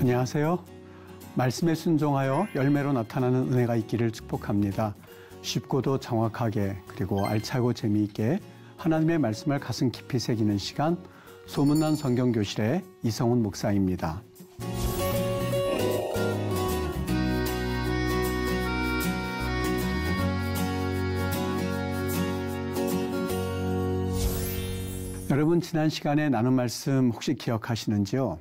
안녕하세요. 말씀에 순종하여 열매로 나타나는 은혜가 있기를 축복합니다. 쉽고도 정확하게 그리고 알차고 재미있게 하나님의 말씀을 가슴 깊이 새기는 시간, 소문난 성경교실의 이성훈 목사입니다. 여러분, 지난 시간에 나눈 말씀 혹시 기억하시는지요?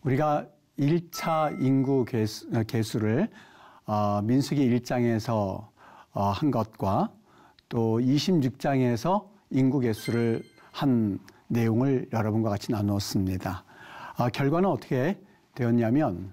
우리가 1차 인구 계수를 민수기 1장에서 한 것과 또 26장에서 인구 계수를 한 내용을 여러분과 같이 나누었습니다. 결과는 어떻게 되었냐면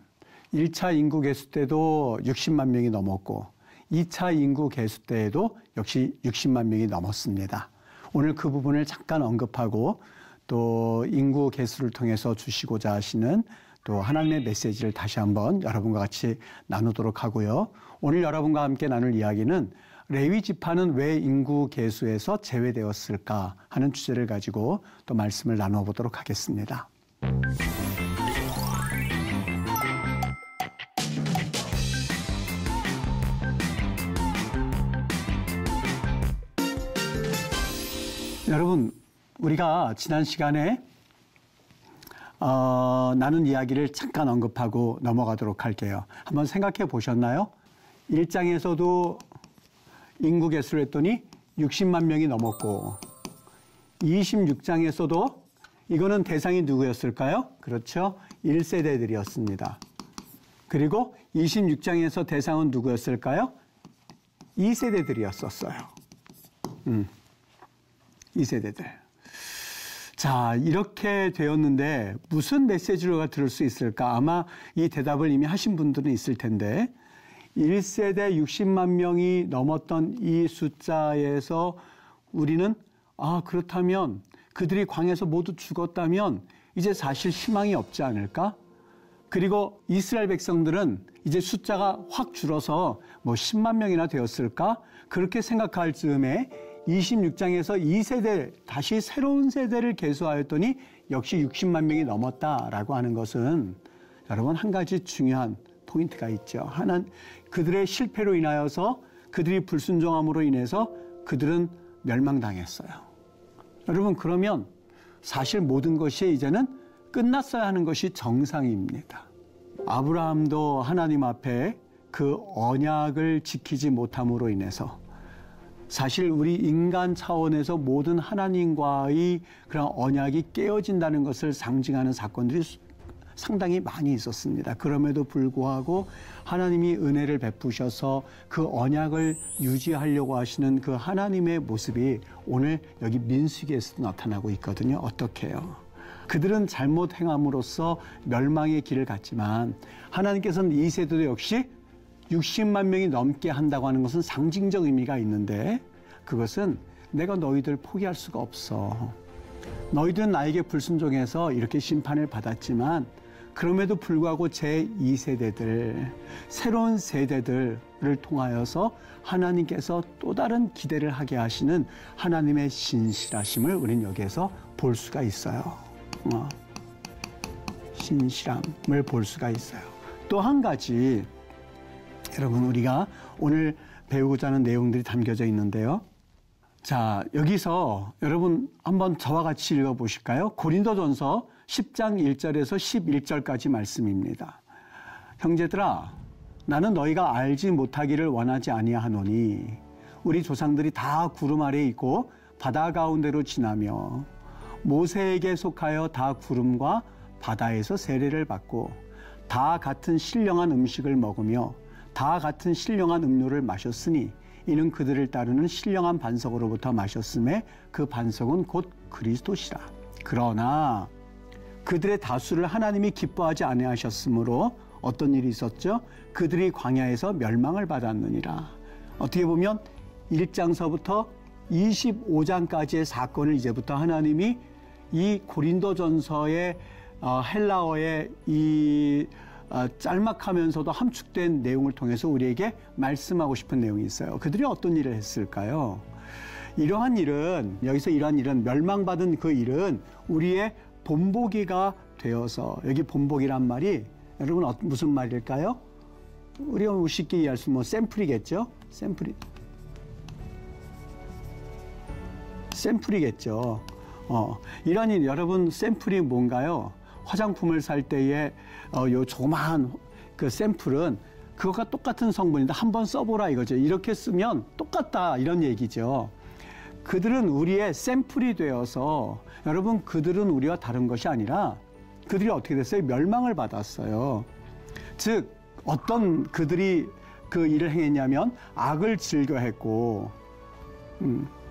1차 인구 계수 때도 60만 명이 넘었고 2차 인구 계수 때에도 역시 60만 명이 넘었습니다. 오늘 그 부분을 잠깐 언급하고 또 인구 계수를 통해서 주시고자 하시는 또 하나님의 메시지를 다시 한번 여러분과 같이 나누도록 하고요. 오늘 여러분과 함께 나눌 이야기는 레위 지파는 왜 인구 계수에서 제외되었을까 하는 주제를 가지고 또 말씀을 나누어 보도록 하겠습니다. 여러분, 우리가 지난 시간에 나눈 이야기를 잠깐 언급하고 넘어가도록 할게요. 한번 생각해 보셨나요? 1장에서도 인구 계수를 했더니 60만 명이 넘었고 26장에서도 이거는 대상이 누구였을까요? 그렇죠. 1세대들이었습니다. 그리고 26장에서 대상은 누구였을까요? 2세대들이었었어요. 2세대들. 자, 이렇게 되었는데 무슨 메시지로 들을 수 있을까? 아마 이 대답을 이미 하신 분들은 있을 텐데 1세대 60만 명이 넘었던 이 숫자에서 우리는 그렇다면 그들이 광야에서 모두 죽었다면 이제 사실 희망이 없지 않을까? 그리고 이스라엘 백성들은 이제 숫자가 확 줄어서 10만 명이나 되었을까? 그렇게 생각할 즈음에 26장에서 2세대, 다시 새로운 세대를 계수하였더니 역시 60만 명이 넘었다라고 하는 것은 여러분 한 가지 중요한 포인트가 있죠. 하나는 그들의 실패로 인하여서 그들이 불순종함으로 인해서 그들은 멸망당했어요. 여러분, 그러면 사실 모든 것이 이제는 끝났어야 하는 것이 정상입니다. 아브라함도 하나님 앞에 그 언약을 지키지 못함으로 인해서 사실 우리 인간 차원에서 모든 하나님과의 그런 언약이 깨어진다는 것을 상징하는 사건들이 상당히 많이 있었습니다. 그럼에도 불구하고 하나님이 은혜를 베푸셔서 그 언약을 유지하려고 하시는 그 하나님의 모습이 오늘 여기 민수기에서도 나타나고 있거든요. 어떻게 해요? 그들은 잘못 행함으로써 멸망의 길을 갔지만 하나님께서는 이 세대도 역시 60만 명이 넘게 한다고 하는 것은 상징적 의미가 있는데 그것은 내가 너희들 포기할 수가 없어. 너희들은 나에게 불순종해서 이렇게 심판을 받았지만 그럼에도 불구하고 제2세대들, 새로운 세대들을 통하여서 하나님께서 또 다른 기대를 하게 하시는 하나님의 신실하심을 우리는 여기에서 볼 수가 있어요. 신실함을 볼 수가 있어요. 또 한 가지 여러분, 우리가 오늘 배우고자 하는 내용들이 담겨져 있는데요. 자, 여기서 여러분 한번 저와 같이 읽어보실까요? 고린도전서 10장 1절에서 11절까지 말씀입니다. 형제들아, 나는 너희가 알지 못하기를 원하지 아니하노니 우리 조상들이 다 구름 아래에 있고 바다 가운데로 지나며 모세에게 속하여 다 구름과 바다에서 세례를 받고 다 같은 신령한 음식을 먹으며 다 같은 신령한 음료를 마셨으니 이는 그들을 따르는 신령한 반석으로부터 마셨음에 그 반석은 곧 그리스도시라. 그러나 그들의 다수를 하나님이 기뻐하지 아니하셨으므로 어떤 일이 있었죠? 그들이 광야에서 멸망을 받았느니라. 어떻게 보면 1장서부터 25장까지의 사건을 이제부터 하나님이 이 고린도전서의 헬라어의 이 짤막하면서도 함축된 내용을 통해서 우리에게 말씀하고 싶은 내용이 있어요. 그들이 어떤 일을 했을까요? 이러한 일은, 여기서 이러한 일은, 멸망받은 그 일은 우리의 본보기가 되어서, 여기 본보기란 말이 여러분 무슨 말일까요? 우리가 쉽게 이해할 수 있는 샘플이겠죠? 샘플이겠죠. 이러니 여러분 샘플이 뭔가요? 화장품을 살 때에 요 조그마한 그 샘플은 그것과 똑같은 성분인데 한번 써보라 이거죠. 이렇게 쓰면 똑같다 이런 얘기죠. 그들은 우리의 샘플이 되어서 여러분 그들은 우리와 다른 것이 아니라 그들이 어떻게 됐어요? 멸망을 받았어요. 즉 어떤 그들이 그 일을 행했냐면 악을 즐겨했고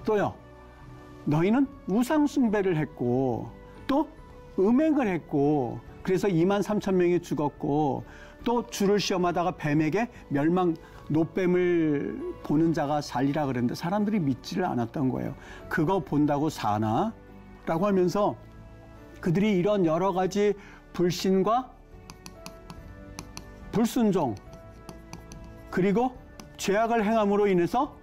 또요. 너희는 우상 숭배를 했고 또 음행을 했고 그래서 23,000명이 죽었고 또 주를 시험하다가 뱀에게 노뱀을 보는 자가 살리라 그랬는데 사람들이 믿지를 않았던 거예요. 그거 본다고 사나? 라고 하면서 그들이 이런 여러 가지 불신과 불순종 그리고 죄악을 행함으로 인해서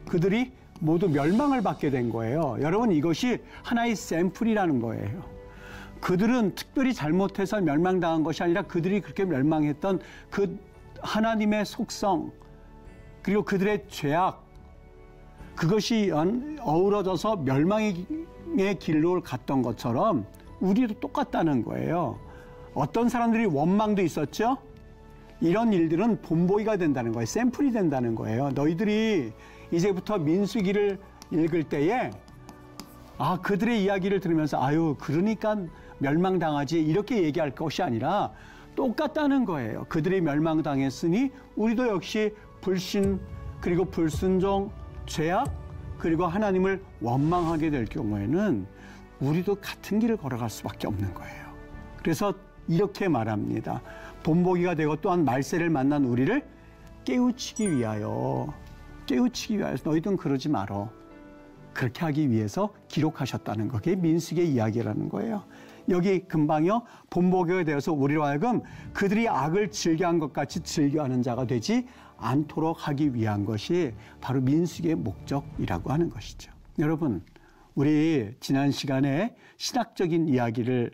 그들이 모두 멸망을 받게 된 거예요. 여러분 이것이 하나의 샘플이라는 거예요. 그들은 특별히 잘못해서 멸망당한 것이 아니라 그들이 그렇게 멸망했던 그 하나님의 속성 그리고 그들의 죄악 그것이 어우러져서 멸망의 길로 갔던 것처럼 우리도 똑같다는 거예요. 어떤 사람들이 원망도 있었죠? 이런 일들은 본보기가 된다는 거예요. 샘플이 된다는 거예요. 너희들이 이제부터 민수기를 읽을 때에 그들의 이야기를 들으면서 아유 그러니까 멸망당하지 이렇게 얘기할 것이 아니라 똑같다는 거예요. 그들이 멸망당했으니 우리도 역시 불신 그리고 불순종 죄악 그리고 하나님을 원망하게 될 경우에는 우리도 같은 길을 걸어갈 수밖에 없는 거예요. 그래서 이렇게 말합니다. 본보기가 되고 또한 말세를 만난 우리를 깨우치기 위하여 너희들은 그러지 말어. 그렇게 하기 위해서 기록하셨다는 거. 그게 민수기의 이야기라는 거예요. 여기 금방요. 본보기가 되어서 우리로 하여금 그들이 악을 즐겨한 것 같이 즐겨하는 자가 되지 않도록 하기 위한 것이 바로 민수기의 목적이라고 하는 것이죠. 여러분 우리 지난 시간에 신학적인 이야기를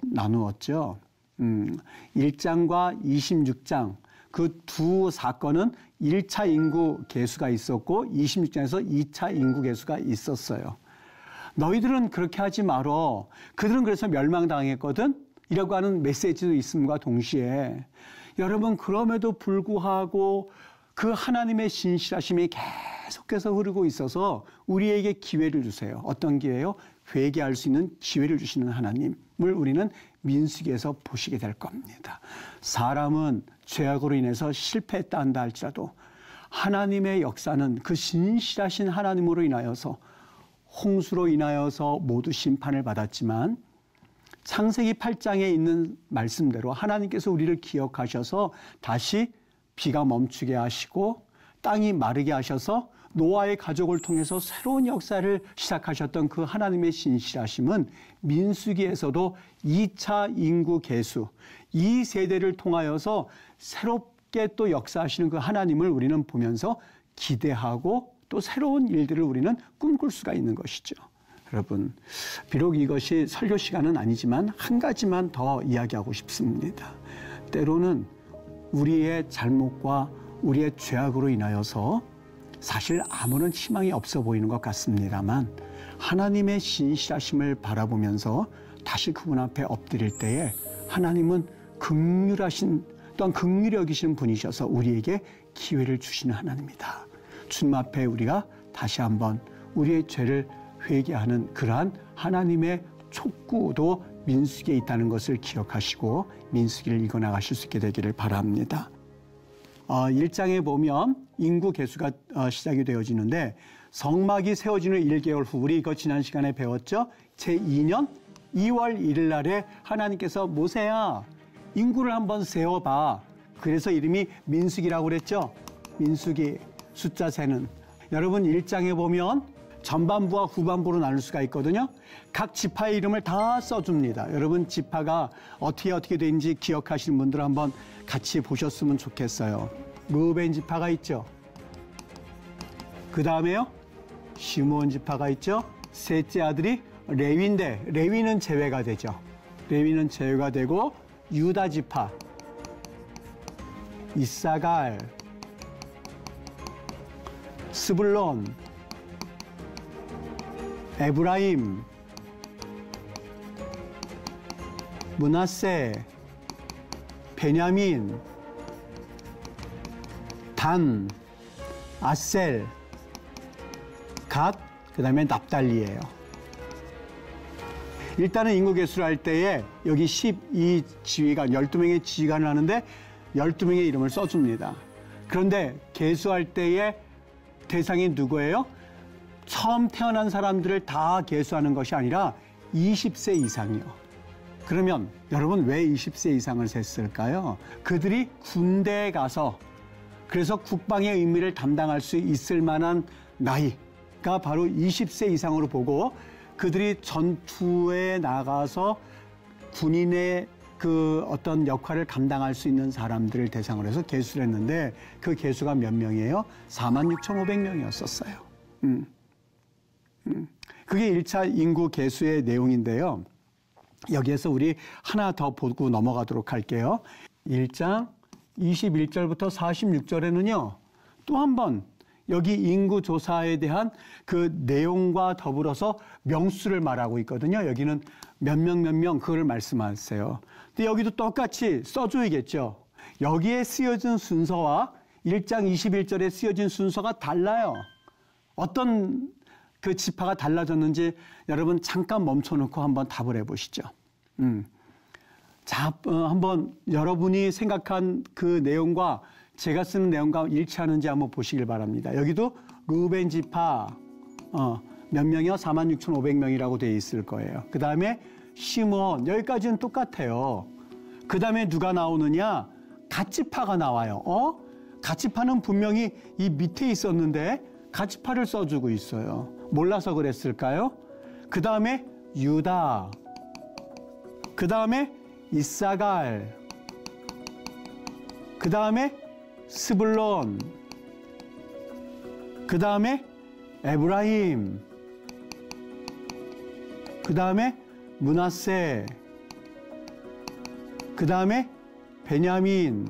나누었죠. 1장과 26장 그 두 사건은 1차 인구 계수가 있었고 26장에서 2차 인구 계수가 있었어요. 너희들은 그렇게 하지 말어. 그들은 그래서 멸망당했거든. 이라고 하는 메시지도 있음과 동시에 여러분 그럼에도 불구하고 그 하나님의 신실하심이 계속해서 흐르고 있어서 우리에게 기회를 주세요. 어떤 기회요? 회개할 수 있는 기회를 주시는 하나님을 우리는 민수기에서 보시게 될 겁니다. 사람은 죄악으로 인해서 실패했다 한다 할지라도 하나님의 역사는 그 신실하신 하나님으로 인하여서 홍수로 인하여서 모두 심판을 받았지만 창세기 8장에 있는 말씀대로 하나님께서 우리를 기억하셔서 다시 비가 멈추게 하시고 땅이 마르게 하셔서 노아의 가족을 통해서 새로운 역사를 시작하셨던 그 하나님의 신실하심은 민수기에서도 2차 인구 계수, 이 세대를 통하여서 새롭게 또 역사하시는 그 하나님을 우리는 보면서 기대하고 또 새로운 일들을 우리는 꿈꿀 수가 있는 것이죠. 여러분, 비록 이것이 설교 시간은 아니지만 한 가지만 더 이야기하고 싶습니다. 때로는 우리의 잘못과 우리의 죄악으로 인하여서 사실 아무런 희망이 없어 보이는 것 같습니다만 하나님의 신실하심을 바라보면서 다시 그분 앞에 엎드릴 때에 하나님은 긍휼하신 또한 긍휼히 여기시는 분이셔서 우리에게 기회를 주시는 하나님이다. 주님 앞에 우리가 다시 한번 우리의 죄를 회개하는 그러한 하나님의 촉구도 민수기에 있다는 것을 기억하시고 민수기를 읽어나가실 수 있게 되기를 바랍니다. 1장에 보면 인구 계수가 시작이 되어지는데 성막이 세워지는 1개월 후 우리 이거 지난 시간에 배웠죠. 제2년 2월 1일 날에 하나님께서 모세야 인구를 한번 세워봐. 그래서 이름이 민수기라고 그랬죠. 민수기 숫자 세는. 여러분 1장에 보면 전반부와 후반부로 나눌 수가 있거든요. 각 지파의 이름을 다 써줍니다. 여러분 지파가 어떻게 되는지 기억하시는 분들 한번 같이 보셨으면 좋겠어요. 르우벤 지파가 있죠. 그 다음에요. 시므온 지파가 있죠. 셋째 아들이 레위인데 레위는 제외가 되죠. 레위는 제외가 되고 유다 지파, 이사갈, 스불론, 에브라임, 므낫세, 베냐민, 단, 아셀, 갓, 그 다음에 납달리예요. 일단은 인구 계수를 할 때에 여기 12지휘관, 12명의 지휘관을 하는데 12명의 이름을 써줍니다. 그런데 계수할 때에 대상이 누구예요? 처음 태어난 사람들을 다 계수하는 것이 아니라 20세 이상이요. 그러면 여러분 왜 20세 이상을 셌을까요? 그들이 군대에 가서 그래서 국방의 의미를 담당할 수 있을 만한 나이가 바로 20세 이상으로 보고 그들이 전투에 나가서 군인의 그 어떤 역할을 감당할 수 있는 사람들을 대상으로 해서 계수를 했는데 그 계수가 몇 명이에요? 46,500명이었었어요. 그게 1차 인구 계수의 내용인데요. 여기에서 우리 하나 더 보고 넘어가도록 할게요. 1장 21절부터 46절에는요. 또 한 번 여기 인구 조사에 대한 그 내용과 더불어서 명수를 말하고 있거든요. 여기는 몇 명 그걸 말씀하세요. 근데 여기도 똑같이 써줘야겠죠. 여기에 쓰여진 순서와 1장 21절에 쓰여진 순서가 달라요. 어떤 그 지파가 달라졌는지 여러분 잠깐 멈춰놓고 한번 답을 해보시죠. 자, 한번 여러분이 생각한 그 내용과 제가 쓰는 내용과 일치하는지 한번 보시길 바랍니다. 여기도 루벤 지파 몇 명이요? 46,500명이라고 되어 있을 거예요. 그 다음에 시므온, 여기까지는 똑같아요. 그 다음에 누가 나오느냐? 갓지파가 나와요. 갓지파는 분명히 이 밑에 있었는데 갓지파를 써주고 있어요. 몰라서 그랬을까요? 그 다음에 유다, 그 다음에 이사갈, 그 다음에 스불론, 그 다음에 에브라임, 그 다음에 므낫세, 그 다음에 베냐민,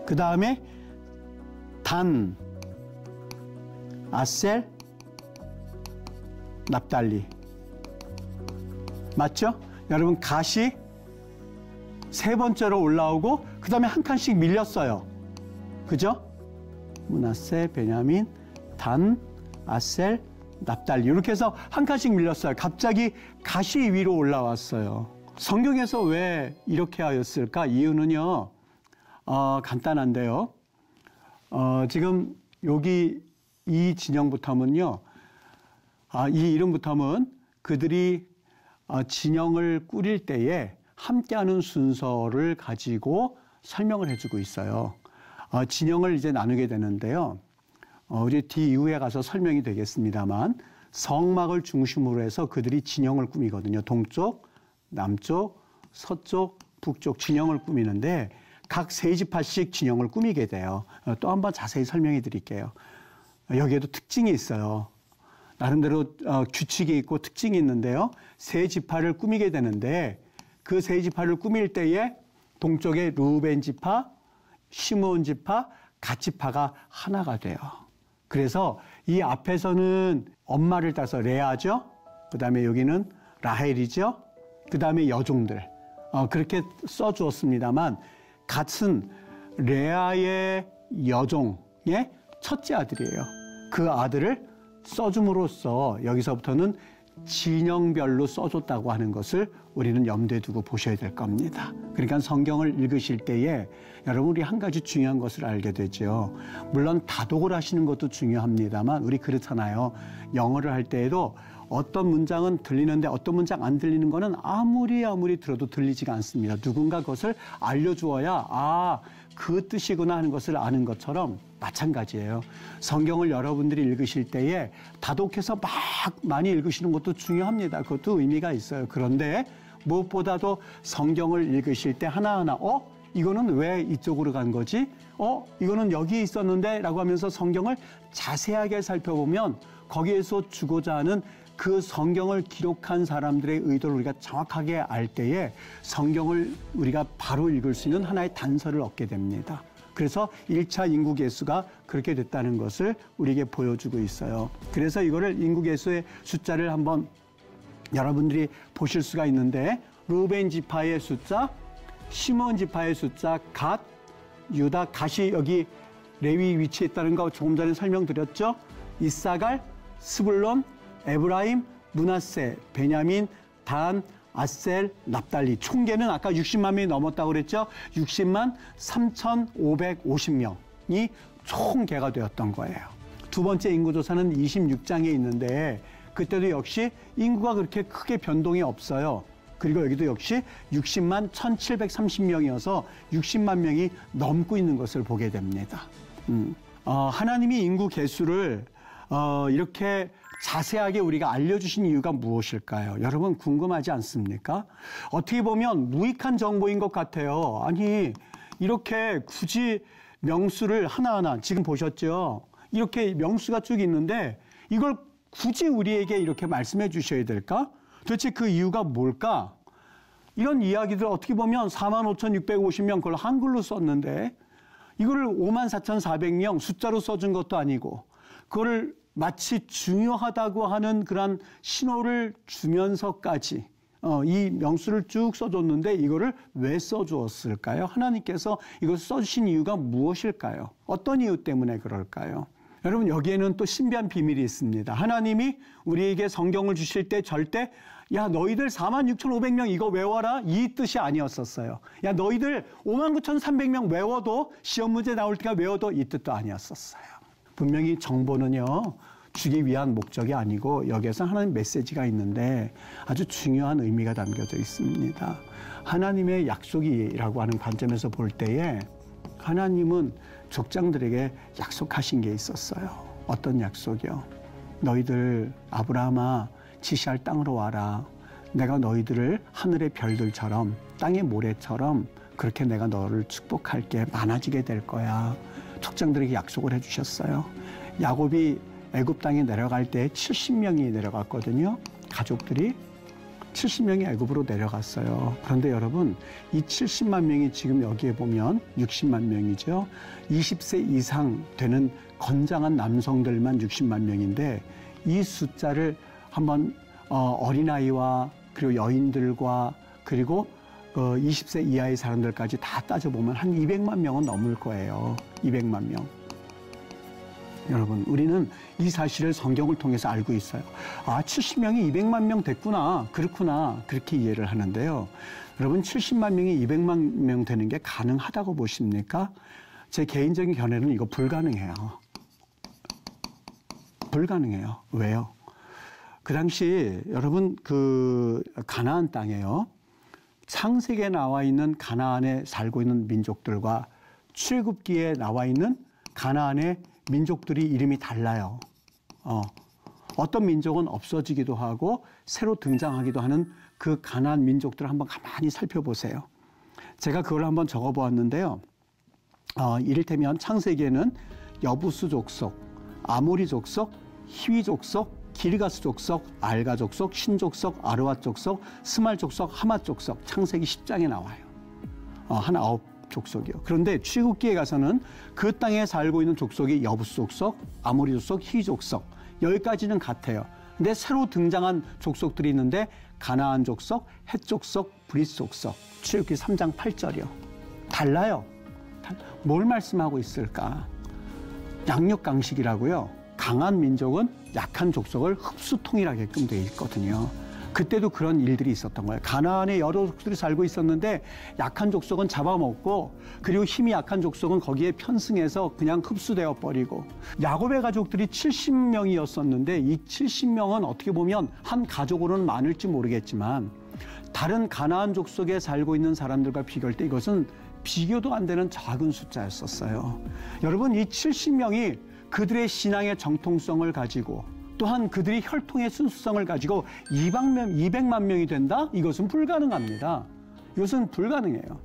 그 다음에 단, 아셀, 납달리. 맞죠? 여러분 갓이 세 번째로 올라오고 그 다음에 한 칸씩 밀렸어요. 그죠? 므낫세, 베냐민, 단, 아셀, 납달리. 이렇게 해서 한 칸씩 밀렸어요. 갑자기 갓이 위로 올라왔어요. 성경에서 왜 이렇게 하였을까? 이유는요. 간단한데요. 지금 여기 이 진영부터 하면요. 이 이름부터 하면 그들이 진영을 꾸릴 때에 함께하는 순서를 가지고 설명을 해주고 있어요. 진영을 이제 나누게 되는데요. 우리 뒤 이후에 가서 설명이 되겠습니다만 성막을 중심으로 해서 그들이 진영을 꾸미거든요. 동쪽, 남쪽, 서쪽, 북쪽 진영을 꾸미는데 각 세 지파씩 진영을 꾸미게 돼요. 또 한번 자세히 설명해 드릴게요. 여기에도 특징이 있어요. 나름대로 규칙이 있고 특징이 있는데요. 세 지파를 꾸미게 되는데 그 세 지파를 꾸밀 때에 동쪽에 루벤 지파, 시므온 지파, 갓 지파가 하나가 돼요. 그래서 이 앞에서는 엄마를 따서 레아죠. 그 다음에 여기는 라헬이죠. 그 다음에 여종들. 그렇게 써주었습니다만 갓은 레아의 여종의 첫째 아들이에요. 그 아들을 써줌으로써 여기서부터는 진영별로 써줬다고 하는 것을 우리는 염두에 두고 보셔야 될 겁니다. 그러니까 성경을 읽으실 때에 여러분 우리 한 가지 중요한 것을 알게 되죠. 물론 다독을 하시는 것도 중요합니다만 우리 그렇잖아요. 영어를 할 때에도 어떤 문장은 들리는데 어떤 문장 안 들리는 거는 아무리 들어도 들리지가 않습니다. 누군가 그것을 알려주어야 그 뜻이구나 하는 것을 아는 것처럼 마찬가지예요. 성경을 여러분들이 읽으실 때에 다독해서 막 많이 읽으시는 것도 중요합니다. 그것도 의미가 있어요. 그런데 무엇보다도 성경을 읽으실 때 하나하나 이거는 왜 이쪽으로 간 거지? 이거는 여기 있었는데 라고 하면서 성경을 자세하게 살펴보면 거기에서 주고자 하는 그 성경을 기록한 사람들의 의도를 우리가 정확하게 알 때에 성경을 우리가 바로 읽을 수 있는 하나의 단서를 얻게 됩니다. 그래서 1차 인구 계수가 그렇게 됐다는 것을 우리에게 보여주고 있어요. 그래서 이거를 인구 계수의 숫자를 한번 여러분들이 보실 수가 있는데, 루벤 지파의 숫자, 시몬 지파의 숫자, 갓, 유다, 갓이 여기 레위 위치에 있다는 거 조금 전에 설명드렸죠. 이사갈, 스불론, 에브라임, 므낫세, 베냐민, 단, 아셀, 납달리. 총계는 아까 60만 명이 넘었다고 그랬죠. 60만 3,550명이 총계가 되었던 거예요. 두 번째 인구조사는 26장에 있는데 그때도 역시 인구가 그렇게 크게 변동이 없어요. 그리고 여기도 역시 60만 1,730명이어서 60만 명이 넘고 있는 것을 보게 됩니다. 하나님이 인구 개수를 이렇게 자세하게 우리가 알려주신 이유가 무엇일까요? 여러분 궁금하지 않습니까? 어떻게 보면 무익한 정보인 것 같아요. 아니 이렇게 굳이 명수를 하나하나 지금 보셨죠? 이렇게 명수가 쭉 있는데 이걸 굳이 우리에게 이렇게 말씀해 주셔야 될까? 도대체 그 이유가 뭘까? 이런 이야기들 어떻게 보면 45,650명 그걸 한글로 썼는데 이거를 54,400명 숫자로 써준 것도 아니고 그거를 마치 중요하다고 하는 그런 신호를 주면서까지 이 명수를 쭉 써줬는데 이거를 왜 써주었을까요? 하나님께서 이걸 써주신 이유가 무엇일까요? 어떤 이유 때문에 그럴까요? 여러분 여기에는 또 신비한 비밀이 있습니다. 하나님이 우리에게 성경을 주실 때 절대 야 너희들 46,500명 이거 외워라 이 뜻이 아니었었어요. 야 너희들 59,300명 외워도 시험 문제 나올 때가 외워도 이 뜻도 아니었었어요. 분명히 정보는요 주기 위한 목적이 아니고 여기에서 하나님 메시지가 있는데 아주 중요한 의미가 담겨져 있습니다. 하나님의 약속이라고 하는 관점에서 볼 때에 하나님은 족장들에게 약속하신 게 있었어요. 어떤 약속이요? 너희들 아브라함아 지시할 땅으로 와라. 내가 너희들을 하늘의 별들처럼 땅의 모래처럼 그렇게 내가 너를 축복할게. 많아지게 될 거야. 족장들에게 약속을 해주셨어요. 야곱이 애굽 땅에 내려갈 때 70명이 내려갔거든요. 가족들이 70명이 애굽으로 내려갔어요. 그런데 여러분 이 70만 명이 지금 여기에 보면 60만 명이죠. 20세 이상 되는 건장한 남성들만 60만 명인데 이 숫자를 한번 어린아이와 그리고 여인들과 그리고 20세 이하의 사람들까지 다 따져보면 한 200만 명은 넘을 거예요. 200만 명. 여러분 우리는 이 사실을 성경을 통해서 알고 있어요. 아 70명이 200만 명 됐구나. 그렇구나. 그렇게 이해를 하는데요. 여러분 70만 명이 200만 명 되는 게 가능하다고 보십니까? 제 개인적인 견해는 이거 불가능해요. 불가능해요. 왜요? 그 당시 여러분 그 가나안 땅에요. 창세기에 나와 있는 가나안에 살고 있는 민족들과 출애굽기에 나와 있는 가나안의 민족들이 이름이 달라요. 어떤 민족은 없어지기도 하고 새로 등장하기도 하는 그 가나안 민족들을 한번 가만히 살펴보세요. 제가 그걸 한번 적어보았는데요. 이를테면 창세기에는 여부스 족속, 아모리 족속, 히위 족속, 기르가스 족속, 알가 족속, 신 족속, 아르와 족속, 스말 족속, 하마 족속 창세기 10장에 나와요. 한 9 족속이요. 그런데 출애굽기에 가서는 그 땅에 살고 있는 족속이 여부스 족속, 아모리 족속, 히위 족속 여기까지는 같아요. 근데 새로 등장한 족속들이 있는데 가나안 족속, 헷 족속, 브리스 족속 출애굽기 3장 8절이요. 달라요. 뭘 말씀하고 있을까? 양육강식이라고요. 강한 민족은 약한 족속을 흡수통일하게끔 되어 있거든요. 그때도 그런 일들이 있었던 거예요. 가나안에 여러 족속들이 살고 있었는데 약한 족속은 잡아먹고 그리고 힘이 약한 족속은 거기에 편승해서 그냥 흡수되어 버리고 야곱의 가족들이 70명이었었는데 이 70명은 어떻게 보면 한 가족으로는 많을지 모르겠지만 다른 가나안 족속에 살고 있는 사람들과 비교할 때 이것은 비교도 안 되는 작은 숫자였었어요. 여러분 이 70명이 그들의 신앙의 정통성을 가지고 또한 그들이 혈통의 순수성을 가지고 200만 명이 된다? 이것은 불가능합니다. 이것은 불가능해요.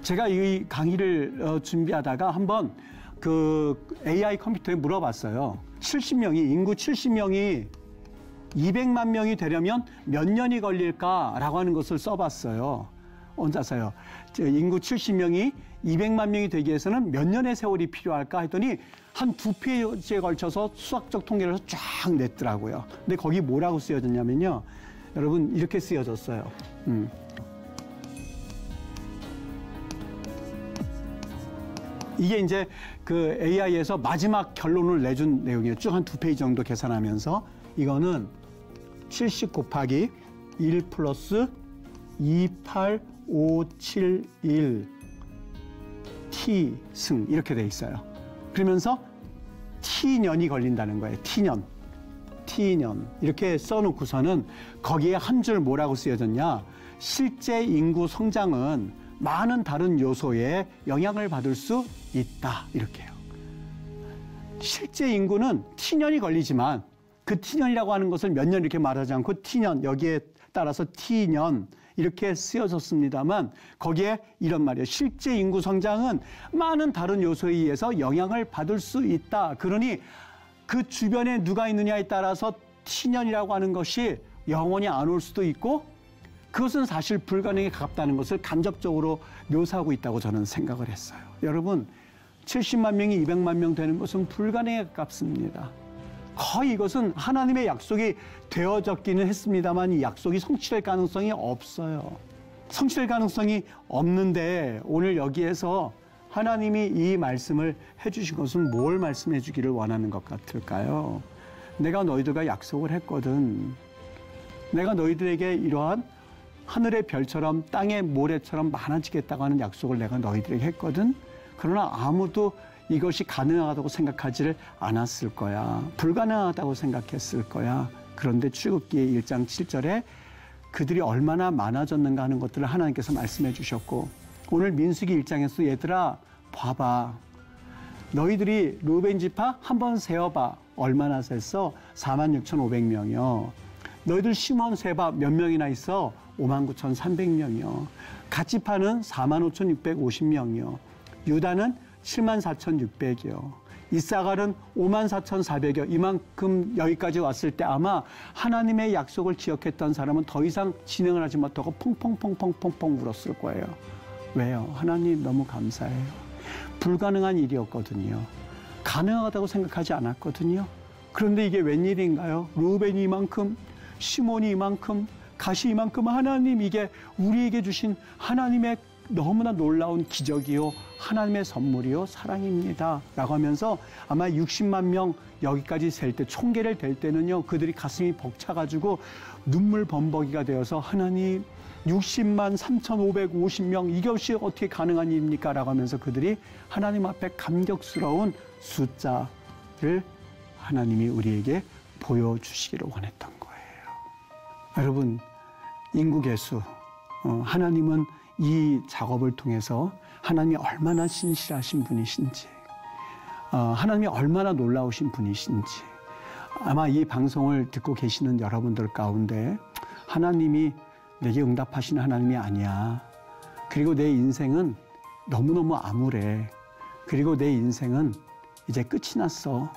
제가 이 강의를 준비하다가 한번 그 AI 컴퓨터에 물어봤어요. 70명이 인구 70명이 200만 명이 되려면 몇 년이 걸릴까라고 하는 것을 써봤어요. 혼자서요. 인구 70명이 200만 명이 되기 위해서는 몇 년의 세월이 필요할까 했더니 한 2페이지에 걸쳐서 수학적 통계를 쫙 냈더라고요. 근데 거기 뭐라고 쓰여졌냐면요. 여러분 이렇게 쓰여졌어요. 이게 이제 그 AI에서 마지막 결론을 내준 내용이에요. 쭉 한 2페이지 정도 계산하면서 이거는 70 곱하기 1 플러스 28571 T승 이렇게 돼 있어요. 그러면서 T년이 걸린다는 거예요. T년 이렇게 써놓고서는 거기에 한 줄 뭐라고 쓰여졌냐. 실제 인구 성장은 많은 다른 요소에 영향을 받을 수 있다. 이렇게요. 실제 인구는 T년이 걸리지만 그 T년이라고 하는 것을 몇 년 이렇게 말하지 않고 T년 여기에 따라서 T년 이렇게 쓰여졌습니다만 거기에 이런 말이에요. 실제 인구 성장은 많은 다른 요소에 의해서 영향을 받을 수 있다. 그러니 그 주변에 누가 있느냐에 따라서 T년이라고 하는 것이 영원히 안 올 수도 있고 그것은 사실 불가능에 가깝다는 것을 간접적으로 묘사하고 있다고 저는 생각을 했어요. 여러분 70만 명이 200만 명 되는 것은 불가능에 가깝습니다. 거의 이것은 하나님의 약속이 되어졌기는 했습니다만 이 약속이 성취될 가능성이 없어요. 성취될 가능성이 없는데 오늘 여기에서 하나님이 이 말씀을 해주신 것은 뭘 말씀해 주기를 원하는 것 같을까요? 내가 너희들과 약속을 했거든. 내가 너희들에게 이러한 하늘의 별처럼 땅의 모래처럼 많아지겠다고 하는 약속을 내가 너희들에게 했거든. 그러나 아무도 이것이 가능하다고 생각하지를 않았을 거야. 불가능하다고 생각했을 거야. 그런데 출애굽기 1장 7절에 그들이 얼마나 많아졌는가 하는 것들을 하나님께서 말씀해 주셨고 오늘 민수기 1장에서 얘들아 봐봐. 너희들이 루벤 지파 한번 세어봐. 얼마나 셌어? 46,500명이요. 너희들 시몬 세봐. 몇 명이나 있어? 59,300명이요. 갓지파는 45,650명이요. 유다는 74,600이요. 이사갈은 54,400여. 이만큼 여기까지 왔을 때 아마 하나님의 약속을 기억했던 사람은 더 이상 진행을 하지 못하고 펑펑펑펑펑펑 울었을 거예요. 왜요? 하나님 너무 감사해요. 불가능한 일이었거든요. 가능하다고 생각하지 않았거든요. 그런데 이게 웬일인가요? 루벤이 이만큼, 시몬이 이만큼, 갓이 이만큼. 하나님 이게 우리에게 주신 하나님의 너무나 놀라운 기적이요 하나님의 선물이요 사랑입니다 라고 하면서 아마 60만 명 여기까지 셀 때 총계를 댈 때는요 그들이 가슴이 벅차가지고 눈물 범벅이가 되어서 하나님 60만 3,550명 이것이 어떻게 가능한 일입니까 라고 하면서 그들이 하나님 앞에 감격스러운 숫자를 하나님이 우리에게 보여주시기를 원했던 거예요. 여러분 인구 계수 하나님은 이 작업을 통해서 하나님이 얼마나 신실하신 분이신지 하나님이 얼마나 놀라우신 분이신지 아마 이 방송을 듣고 계시는 여러분들 가운데 하나님이 내게 응답하시는 하나님이 아니야. 그리고 내 인생은 너무너무 암울해. 그리고 내 인생은 이제 끝이 났어.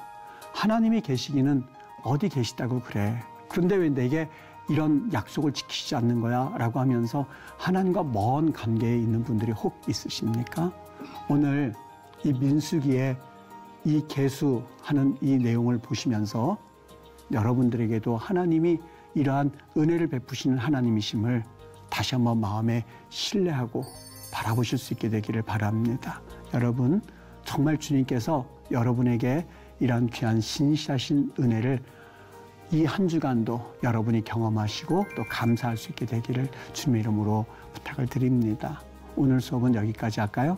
하나님이 계시기는 어디 계시다고 그래. 그런데 왜 내게 이런 약속을 지키지 않는 거야? 라고 하면서 하나님과 먼 관계에 있는 분들이 혹 있으십니까? 오늘 이 민수기에 이 계수하는 이 내용을 보시면서 여러분들에게도 하나님이 이러한 은혜를 베푸시는 하나님이심을 다시 한번 마음에 신뢰하고 바라보실 수 있게 되기를 바랍니다. 여러분 정말 주님께서 여러분에게 이러한 귀한 신실하신 은혜를 이 한 주간도 여러분이 경험하시고 또 감사할 수 있게 되기를 주님의 이름으로 부탁을 드립니다. 오늘 수업은 여기까지 할까요?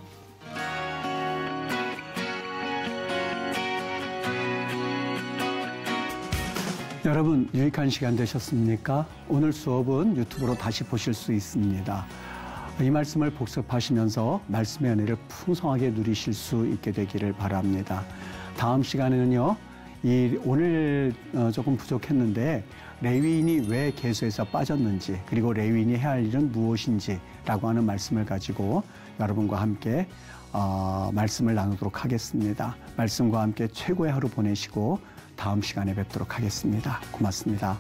여러분 유익한 시간 되셨습니까? 오늘 수업은 유튜브로 다시 보실 수 있습니다. 이 말씀을 복습하시면서 말씀의 은혜를 풍성하게 누리실 수 있게 되기를 바랍니다. 다음 시간에는요. 오늘 조금 부족했는데 레위인이 왜 계수에서 빠졌는지 그리고 레위인이 해야 할 일은 무엇인지라고 하는 말씀을 가지고 여러분과 함께 말씀을 나누도록 하겠습니다. 말씀과 함께 최고의 하루 보내시고 다음 시간에 뵙도록 하겠습니다. 고맙습니다.